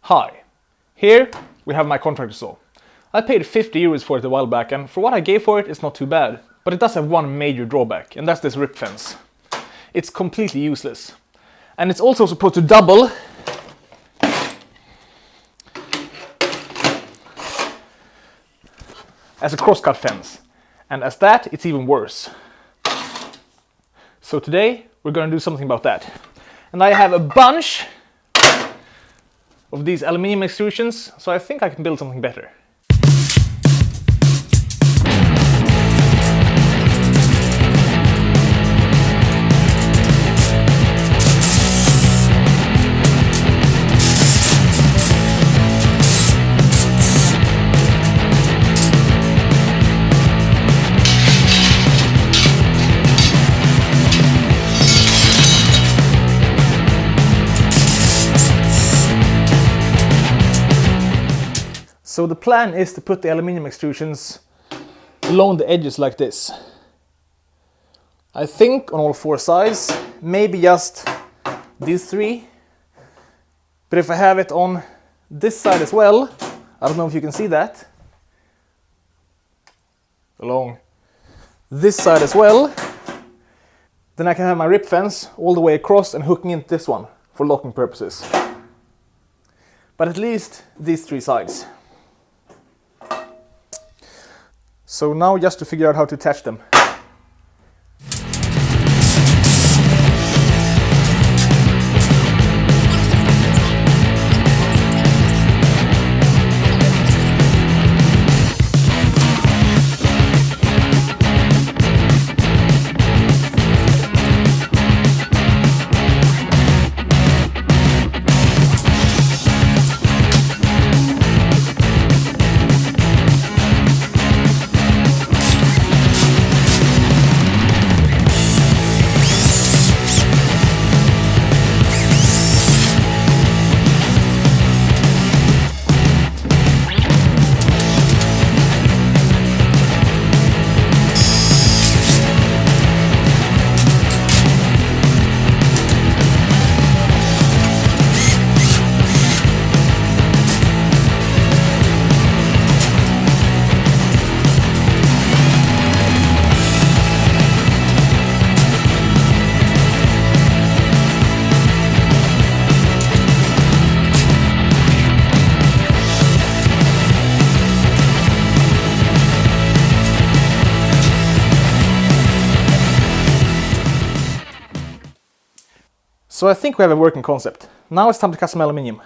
Hi, here we have my contractor saw. I paid 50 euros for it a while back, and for what I gave for it, it's not too bad. But it does have one major drawback, and that's this rip fence. It's completely useless. And it's also supposed to double as a crosscut fence. And as that, it's even worse. So today, we're going to do something about that. And I have a bunch of these aluminium extrusions, so I think I can build something better. So the plan is to put the aluminium extrusions along the edges like this. I think on all four sides, maybe just these three. But if I have it on this side as well, I don't know if you can see that, along this side as well, then I can have my rip fence all the way across and hooking into this one for locking purposes. But at least these three sides. So now just to figure out how to attach them. So I think we have a working concept. Now it's time to cut some aluminium.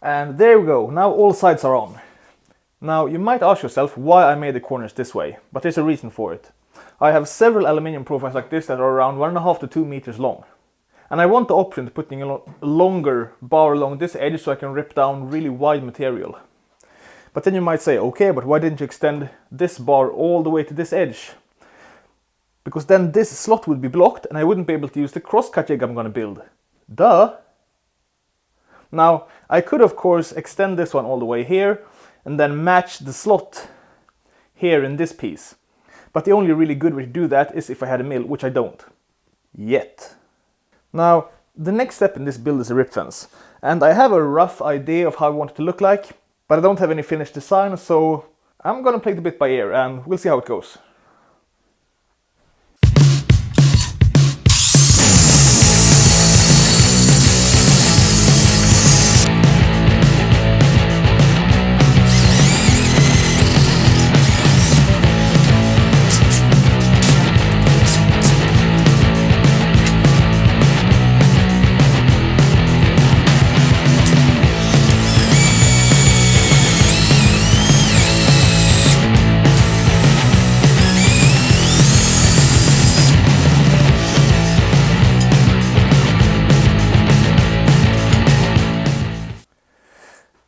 And there we go, now all sides are on. Now you might ask yourself why I made the corners this way, but there's a reason for it. I have several aluminium profiles like this that are around 1.5 to 2 meters long. And I want the option to putting a longer bar along this edge so I can rip down really wide material. But then you might say, okay, but why didn't you extend this bar all the way to this edge? Because then this slot would be blocked and I wouldn't be able to use the crosscut jig I'm going to build. Duh! Now, I could of course extend this one all the way here and then match the slot here in this piece. But the only really good way to do that is if I had a mill, which I don't. Yet. Now, The next step in this build is a rip fence, and I have a rough idea of how I want it to look like, but I don't have any finished design, so I'm gonna play it a bit by ear and we'll see how it goes.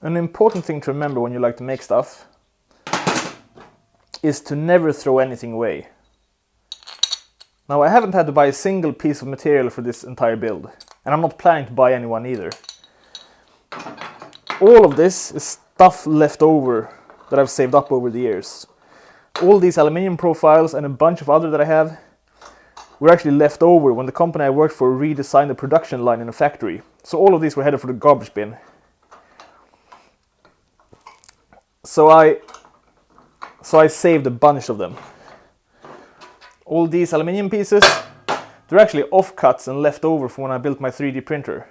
An important thing to remember when you like to make stuff is to never throw anything away. Now, I haven't had to buy a single piece of material for this entire build, and I'm not planning to buy any one either. All of this is stuff left over that I've saved up over the years. All these aluminium profiles and a bunch of other that I have were actually left over when the company I worked for redesigned the production line in a factory. So all of these were headed for the garbage bin. So I saved a bunch of them. All these aluminium pieces, they're actually offcuts and left over from when I built my 3D printer.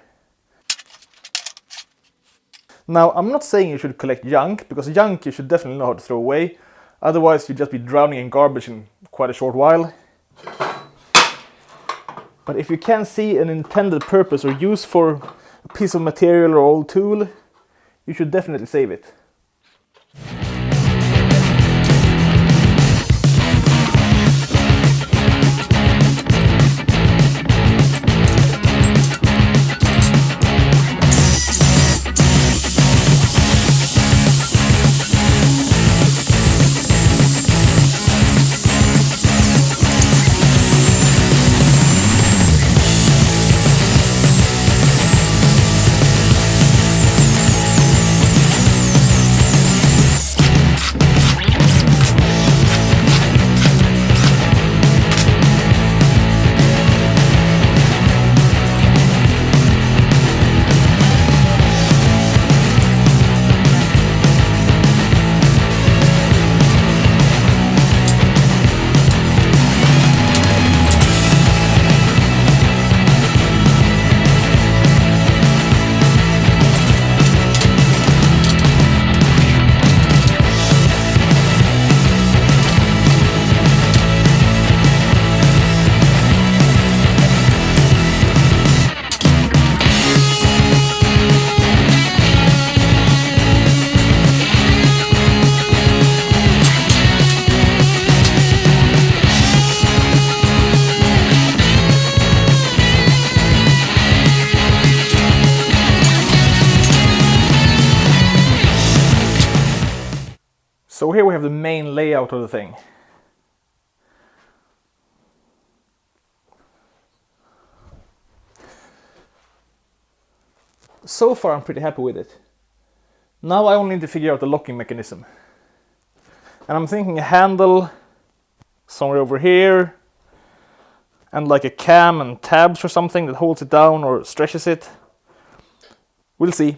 Now, I'm not saying you should collect junk, because junk you should definitely know how to throw away. Otherwise, you'd just be drowning in garbage in quite a short while. But if you can see an intended purpose or use for a piece of material or old tool, you should definitely save it. So here we have the main layout of the thing. So far I'm pretty happy with it. Now I only need to figure out the locking mechanism. And I'm thinking a handle somewhere over here, and like a cam and tabs or something that holds it down or stretches it. We'll see.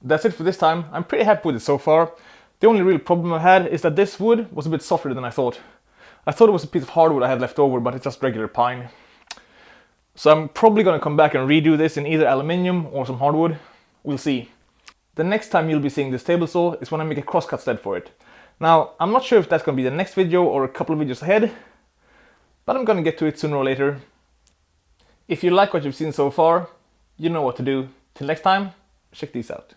That's it for this time. I'm pretty happy with it so far. The only real problem I had is that this wood was a bit softer than I thought. I thought it was a piece of hardwood I had left over, but it's just regular pine. So I'm probably gonna come back and redo this in either aluminium or some hardwood. We'll see. The next time you'll be seeing this table saw is when I make a crosscut sled for it. Now, I'm not sure if that's gonna be the next video or a couple of videos ahead, but I'm gonna get to it sooner or later. If you like what you've seen so far, you know what to do. Till next time, check these out.